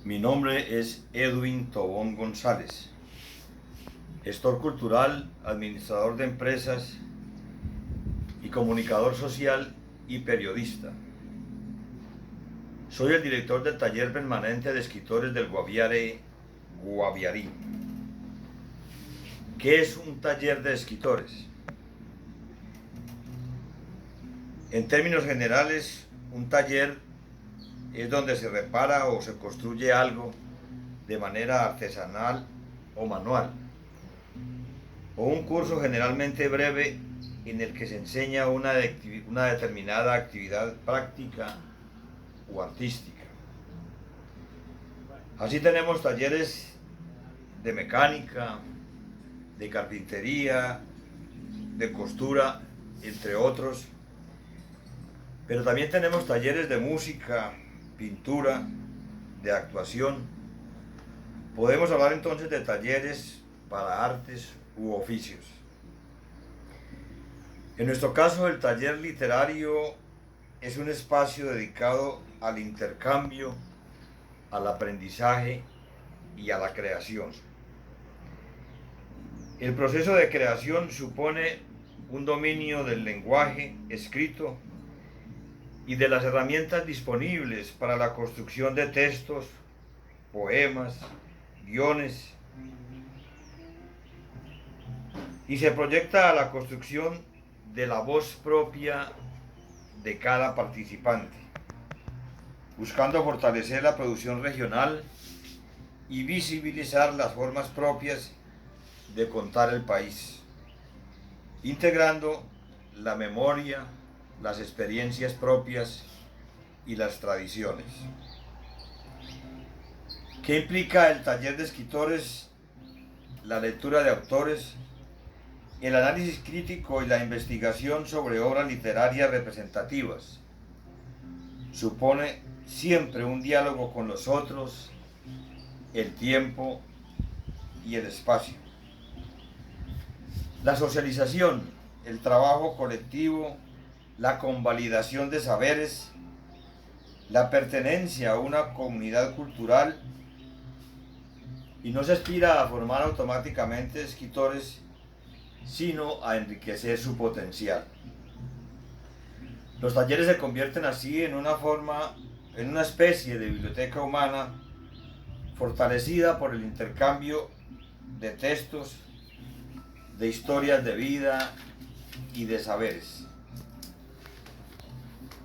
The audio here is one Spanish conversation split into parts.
Mi nombre es Edwin Tobón González, gestor cultural, administrador de empresas y comunicador social y periodista. Soy el director del taller permanente de escritores del Guaviare, Guaviarí. ¿Qué es un taller de escritores? En términos generales, un taller es donde se repara o se construye algo de manera artesanal o manual, o un curso generalmente breve en el que se enseña una determinada actividad práctica o artística. Así tenemos talleres de mecánica, de carpintería, de costura, entre otros, pero también tenemos talleres de música, pintura, de actuación. Podemos hablar entonces de talleres para artes u oficios. En nuestro caso, el taller literario es un espacio dedicado al intercambio, al aprendizaje y a la creación. El proceso de creación supone un dominio del lenguaje escrito y de las herramientas disponibles para la construcción de textos, poemas, guiones, y se proyecta a la construcción de la voz propia de cada participante, buscando fortalecer la producción regional y visibilizar las formas propias de contar el país, integrando la memoria, las experiencias propias y las tradiciones. ¿Qué implica el taller de escritores? La lectura de autores, el análisis crítico y la investigación sobre obras literarias representativas. Supone siempre un diálogo con los otros, el tiempo y el espacio. La socialización, el trabajo colectivo, la convalidación de saberes, la pertenencia a una comunidad cultural, y no se aspira a formar automáticamente escritores, sino a enriquecer su potencial. Los talleres se convierten así en una especie de biblioteca humana fortalecida por el intercambio de textos, de historias de vida y de saberes.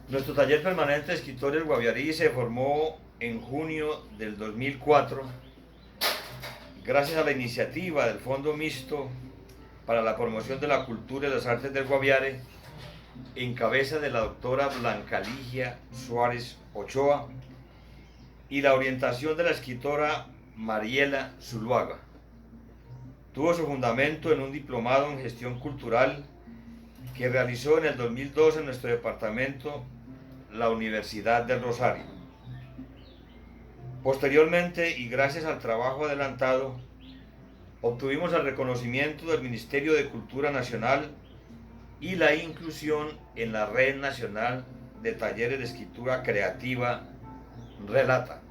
Nuestro taller permanente de escritores Guaviarí se formó en junio del 2004 gracias a la iniciativa del Fondo Mixto para la Promoción de la Cultura y las Artes del Guaviare, en cabeza de la doctora Blanca Ligia Suárez Ochoa, y la orientación de la escritora Mariela Zuluaga. Tuvo su fundamento en un diplomado en gestión cultural que realizó en el 2002 en nuestro departamento la Universidad del Rosario. Posteriormente, y gracias al trabajo adelantado, obtuvimos el reconocimiento del Ministerio de Cultura Nacional y la inclusión en la Red Nacional de Talleres de Escritura Creativa Relata.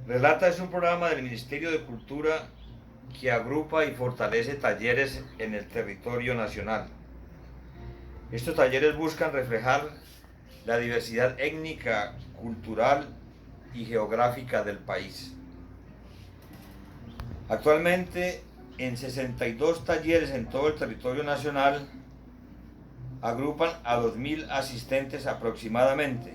Relata es un programa del Ministerio de Cultura que agrupa y fortalece talleres en el territorio nacional. Estos talleres buscan reflejar la diversidad étnica, cultural y geográfica del país. Actualmente, en 62 talleres en todo el territorio nacional, agrupan a 2.000 asistentes aproximadamente.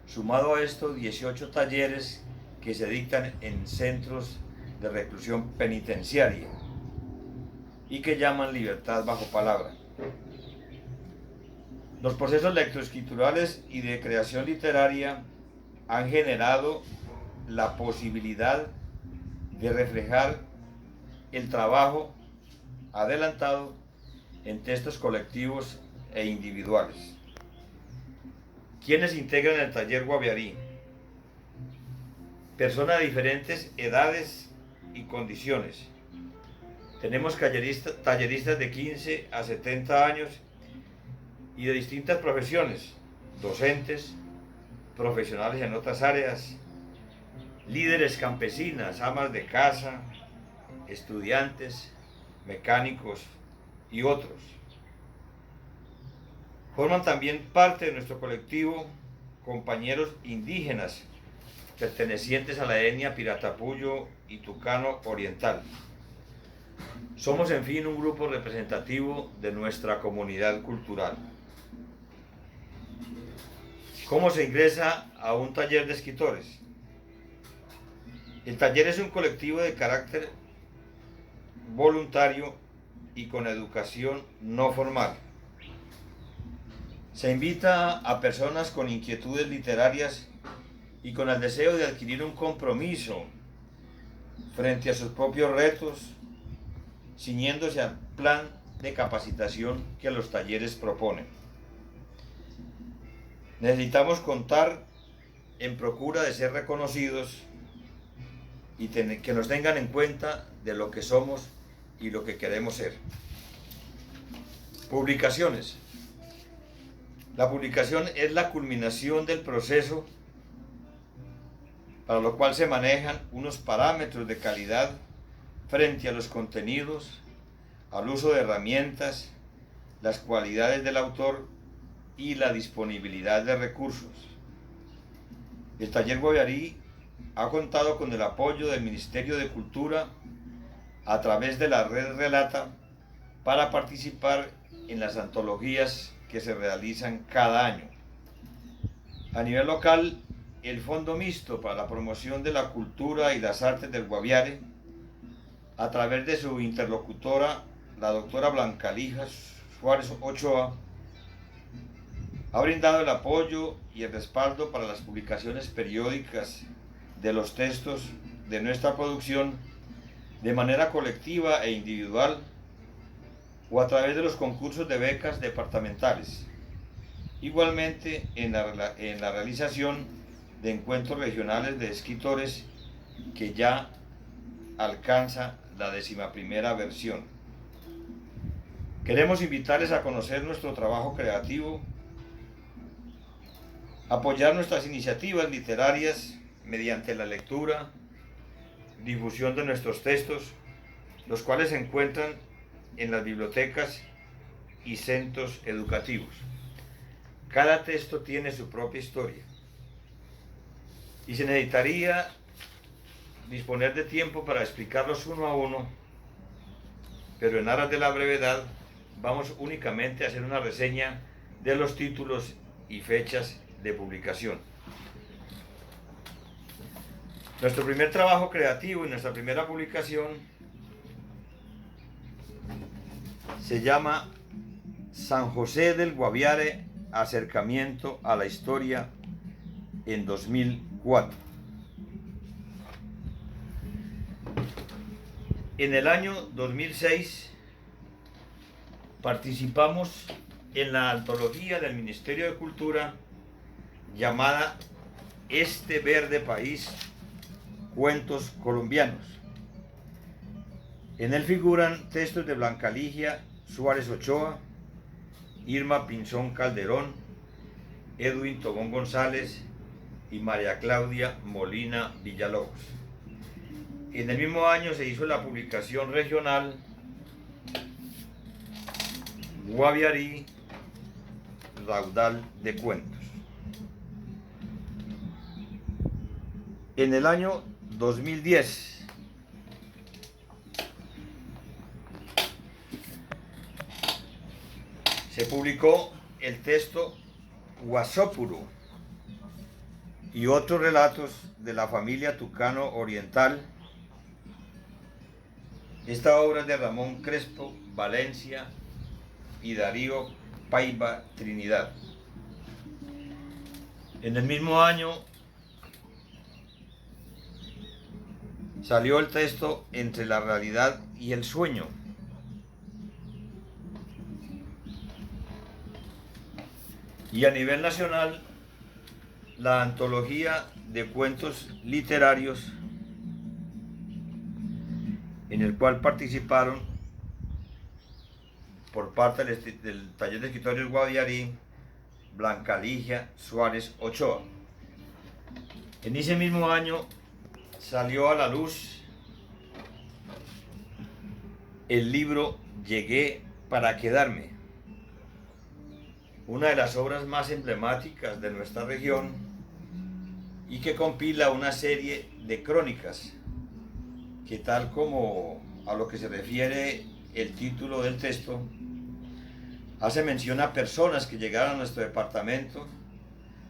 Sumado a esto, 18 talleres que se dictan en centros de reclusión penitenciaria y que llaman libertad bajo palabra. Los procesos lectoescriturales y de creación literaria han generado la posibilidad de reflejar el trabajo adelantado en textos colectivos e individuales. ¿Quiénes integran el taller Guaviarí? Personas de diferentes edades y condiciones. Tenemos talleristas de 15 a 70 años y de distintas profesiones, docentes, profesionales en otras áreas, líderes campesinas, amas de casa, estudiantes, mecánicos y otros. Forman también parte de nuestro colectivo compañeros indígenas pertenecientes a la etnia Piratapuyo y Tucano Oriental. Somos, en fin, un grupo representativo de nuestra comunidad cultural. ¿Cómo se ingresa a un taller de escritores? El taller es un colectivo de carácter voluntario y con educación no formal. Se invita a personas con inquietudes literarias y con el deseo de adquirir un compromiso frente a sus propios retos, ciñéndose al plan de capacitación que los talleres proponen. Necesitamos contar en procura de ser reconocidos y que nos tengan en cuenta de lo que somos y lo que queremos ser. Publicaciones. La publicación es la culminación del proceso para lo cual se manejan unos parámetros de calidad frente a los contenidos, al uso de herramientas, las cualidades del autor y la disponibilidad de recursos. El Taller Guaviarí ha contado con el apoyo del Ministerio de Cultura a través de la Red Relata para participar en las antologías que se realizan cada año. A nivel local, el Fondo Mixto para la Promoción de la Cultura y las Artes del Guaviare, a través de su interlocutora, la doctora Blanca Lija Suárez Ochoa, ha brindado el apoyo y el respaldo para las publicaciones periódicas de los textos de nuestra producción de manera colectiva e individual o a través de los concursos de becas departamentales. Igualmente en la realización de encuentros regionales de escritores que ya alcanza la 11ª versión. Queremos invitarles a conocer nuestro trabajo creativo, apoyar nuestras iniciativas literarias mediante la lectura, difusión de nuestros textos, los cuales se encuentran en las bibliotecas y centros educativos. Cada texto tiene su propia historia y se necesitaría disponer de tiempo para explicarlos uno a uno, pero en aras de la brevedad vamos únicamente a hacer una reseña de los títulos y fechas de publicación. Nuestro primer trabajo creativo y nuestra primera publicación se llama San José del Guaviare, acercamiento a la historia, en 2004. En el año 2006 participamos en la antología del Ministerio de Cultura llamada Este Verde País, Cuentos Colombianos. En él figuran textos de Blanca Ligia Suárez Ochoa, Irma Pinzón Calderón, Edwin Tobón González y María Claudia Molina Villalobos. En el mismo año se hizo la publicación regional Guaviarí, Raudal de Cuentos. En el año 2010 se publicó el texto Guasópuro y otros relatos de la familia Tucano Oriental. Esta obra es de Ramón Crespo Valencia y Darío Paiva Trinidad. En el mismo año salió el texto Entre la realidad y el sueño. Y a nivel nacional, la antología de cuentos literarios, en el cual participaron por parte del Taller de Escritores Guaviarí, Blanca Ligia Suárez Ochoa. En ese mismo año salió a la luz el libro Llegué para quedarme, una de las obras más emblemáticas de nuestra región y que compila una serie de crónicas que, tal como a lo que se refiere el título del texto, hace mención a personas que llegaron a nuestro departamento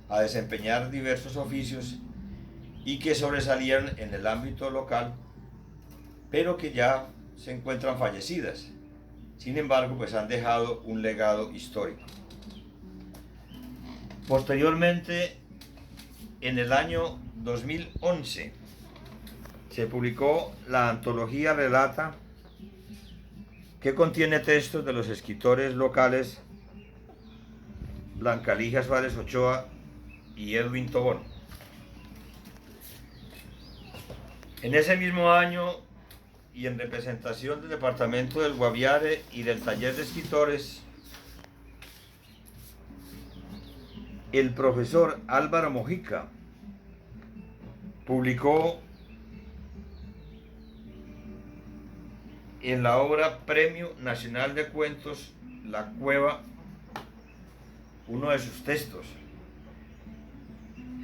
a desempeñar diversos oficios y que sobresalieron en el ámbito local, pero que ya se encuentran fallecidas. Sin embargo, pues han dejado un legado histórico. Posteriormente, en el año 2011, se publicó la antología Relata, que contiene textos de los escritores locales Blanca Ligia Suárez Ochoa y Edwin Tobón. En ese mismo año, y en representación del departamento del Guaviare y del taller de escritores, el profesor Álvaro Mojica publicó en la obra Premio Nacional de Cuentos La Cueva uno de sus textos,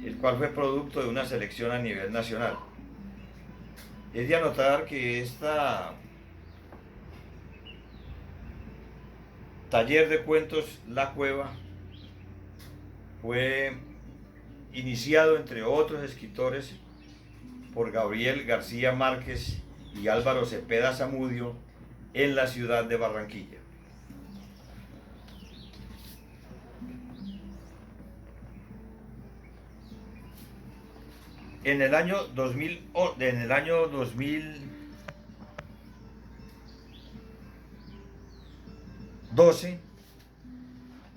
el cual fue producto de una selección a nivel nacional. Es de anotar que esta taller de cuentos La Cueva fue iniciado, entre otros escritores, por Gabriel García Márquez y Álvaro Cepeda Zamudio en la ciudad de Barranquilla. En el año 2012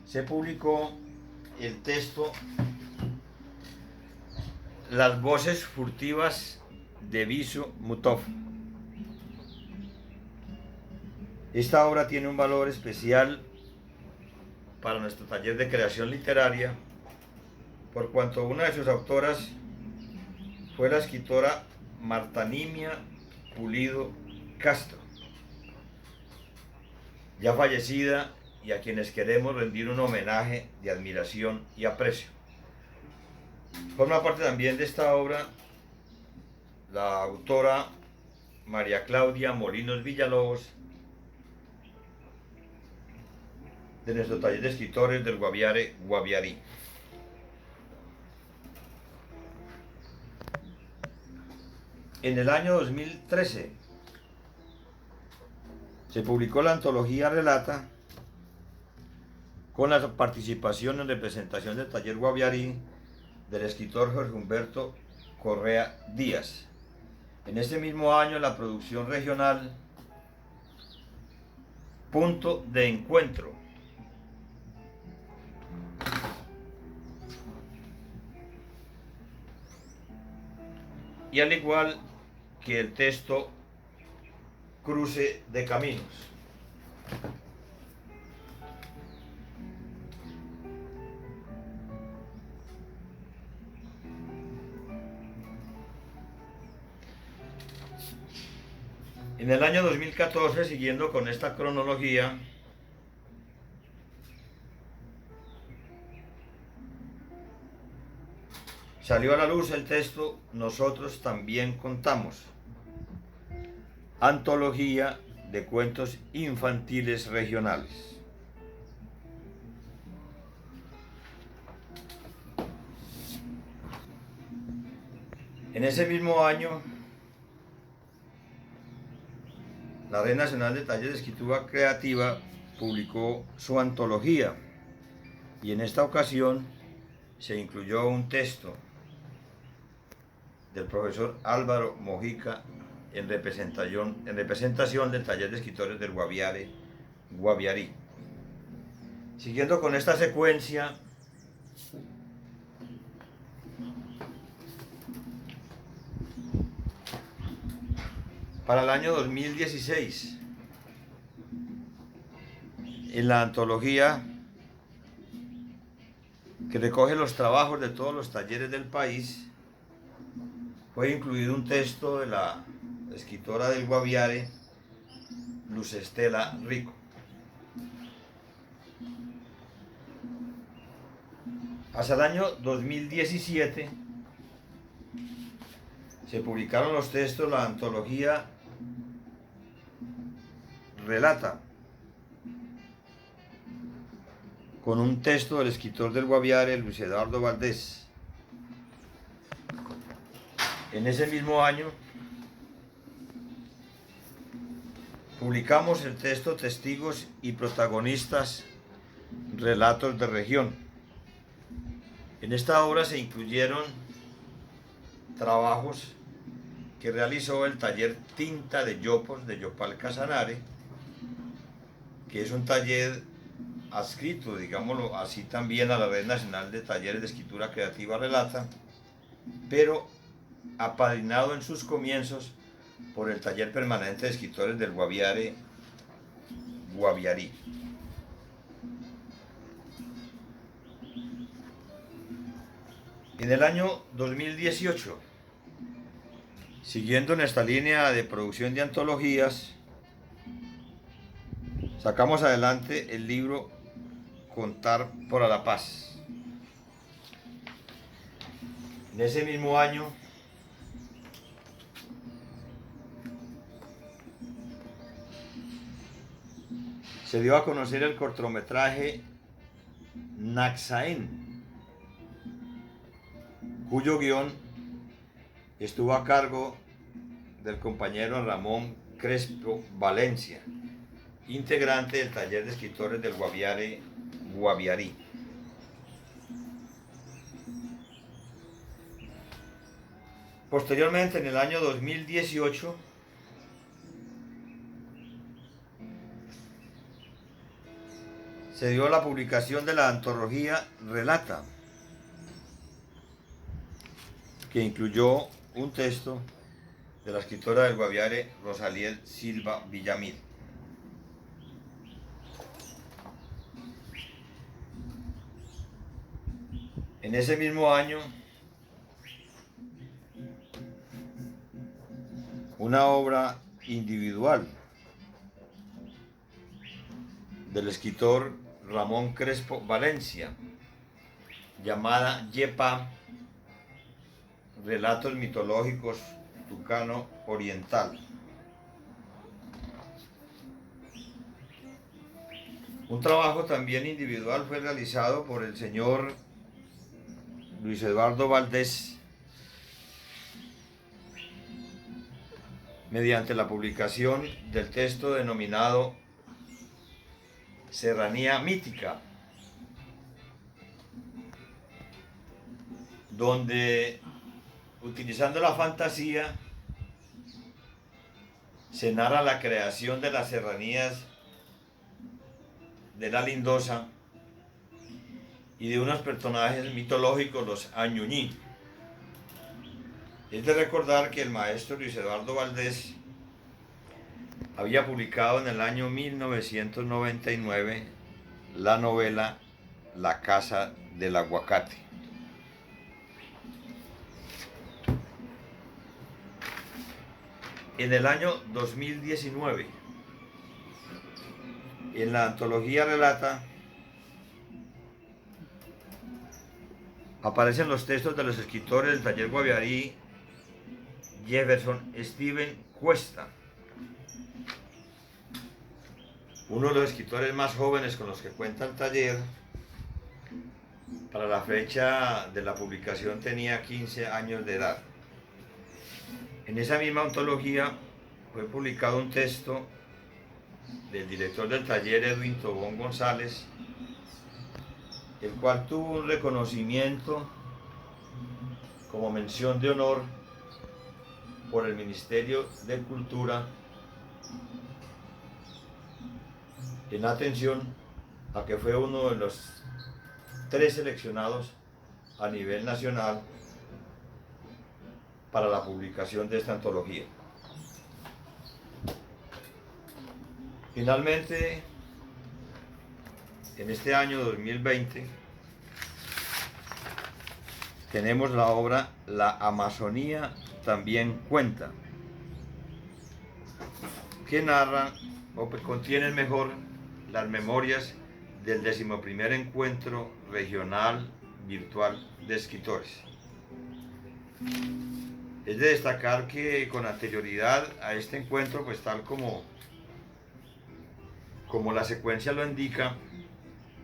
se publicó el texto Las voces furtivas de Viso Mutov. Esta obra tiene un valor especial para nuestro taller de creación literaria, por cuanto una de sus autoras fue la escritora Marta Nimia Pulido Castro, ya fallecida, y a quienes queremos rendir un homenaje de admiración y aprecio. Forma parte también de esta obra la autora María Claudia Molinos Villalobos, de nuestro taller de escritores del Guaviare, Guaviarí. En el año 2013 se publicó la antología Relata, con la participación en representación del taller Guaviarí del escritor Jorge Humberto Correa Díaz. En este mismo año, la producción regional Punto de Encuentro, y al igual que el texto Cruce de Caminos. En el año 2014, siguiendo con esta cronología, salió a la luz el texto Nosotros también contamos, antología de cuentos infantiles regionales. En ese mismo año, la Red Nacional de Talleres de Escritura Creativa publicó su antología, y en esta ocasión se incluyó un texto del profesor Álvaro Mojica en representación del taller de escritores del Guaviare, Guaviarí. Siguiendo con esta secuencia, para el año 2016, en la antología que recoge los trabajos de todos los talleres del país, fue incluido un texto de la escritora del Guaviare, Luz Estela Rico. Hasta el año 2017 se publicaron los textos de la antología Relata, con un texto del escritor del Guaviare, Luis Eduardo Valdés. En ese mismo año publicamos el texto Testigos y Protagonistas, Relatos de Región. En esta obra se incluyeron trabajos que realizó el taller Tinta de Yopos de Yopal Casanare, que es un taller adscrito, digámoslo así, también a la Red Nacional de Talleres de Escritura Creativa Relata, pero apadrinado en sus comienzos por el Taller Permanente de Escritores del Guaviare, Guaviarí. En el año 2018, siguiendo en esta línea de producción de antologías, sacamos adelante el libro Contar por la Paz. En ese mismo año se dio a conocer el cortometraje Naxaén, cuyo guión estuvo a cargo del compañero Ramón Crespo Valencia, integrante del taller de escritores del Guaviare, Guaviarí. Posteriormente, en el año 2018, se dio la publicación de la antología Relata, que incluyó un texto de la escritora del Guaviare, Rosaliel Silva Villamil. En ese mismo año, una obra individual del escritor Ramón Crespo Valencia, llamada Yepa, Relatos Mitológicos Tucano Oriental. Un trabajo también individual fue realizado por el señor Luis Eduardo Valdés, mediante la publicación del texto denominado Serranía Mítica, donde, utilizando la fantasía, se narra la creación de las serranías de la Lindosa y de unos personajes mitológicos, los Añuñí. Es de recordar que el maestro Luis Eduardo Valdés había publicado en el año 1999 la novela La Casa del Aguacate. En el año 2019, en la antología Relata, aparecen los textos de los escritores del taller Guaviarí, Jefferson Steven Cuesta, uno de los escritores más jóvenes con los que cuenta el taller. Para la fecha de la publicación tenía 15 años de edad. En esa misma antología fue publicado un texto del director del taller, Edwin Tobón González, el cual tuvo un reconocimiento como mención de honor por el Ministerio de Cultura, en atención a que fue uno de los 3 seleccionados a nivel nacional para la publicación de esta antología. Finalmente, en este año 2020, tenemos la obra La Amazonía también cuenta, que narran o contienen mejor las memorias del 11º Encuentro Regional Virtual de Escritores. Es de destacar que con anterioridad a este encuentro, pues tal como la secuencia lo indica,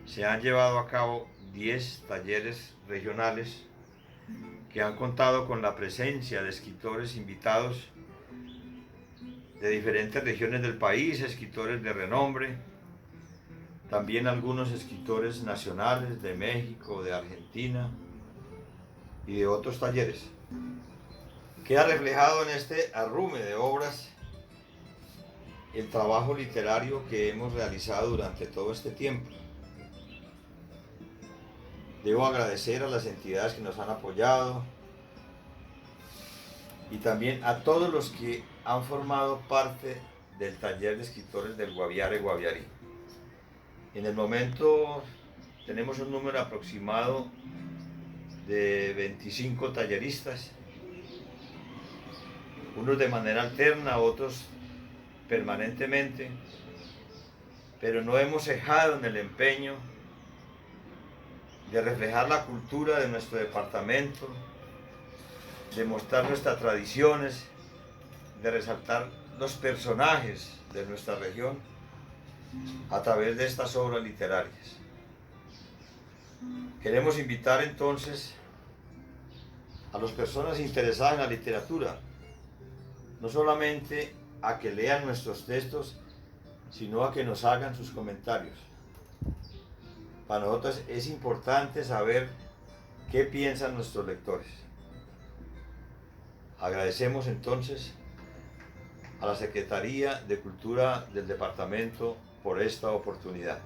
se han llevado a cabo 10 talleres regionales que han contado con la presencia de escritores invitados de diferentes regiones del país, escritores de renombre, también algunos escritores nacionales de México, de Argentina y de otros talleres. Queda reflejado en este arrume de obras el trabajo literario que hemos realizado durante todo este tiempo. Debo agradecer a las entidades que nos han apoyado y también a todos los que han formado parte del taller de escritores del Guaviare Guaviarí. En el momento tenemos un número aproximado de 25 talleristas, unos de manera alterna, otros permanentemente, pero no hemos cejado en el empeño de reflejar la cultura de nuestro departamento, de mostrar nuestras tradiciones, de resaltar los personajes de nuestra región a través de estas obras literarias. Queremos invitar entonces a las personas interesadas en la literatura, no solamente a que lean nuestros textos, sino a que nos hagan sus comentarios. Para nosotros es importante saber qué piensan nuestros lectores. Agradecemos entonces a la Secretaría de Cultura del Departamento por esta oportunidad.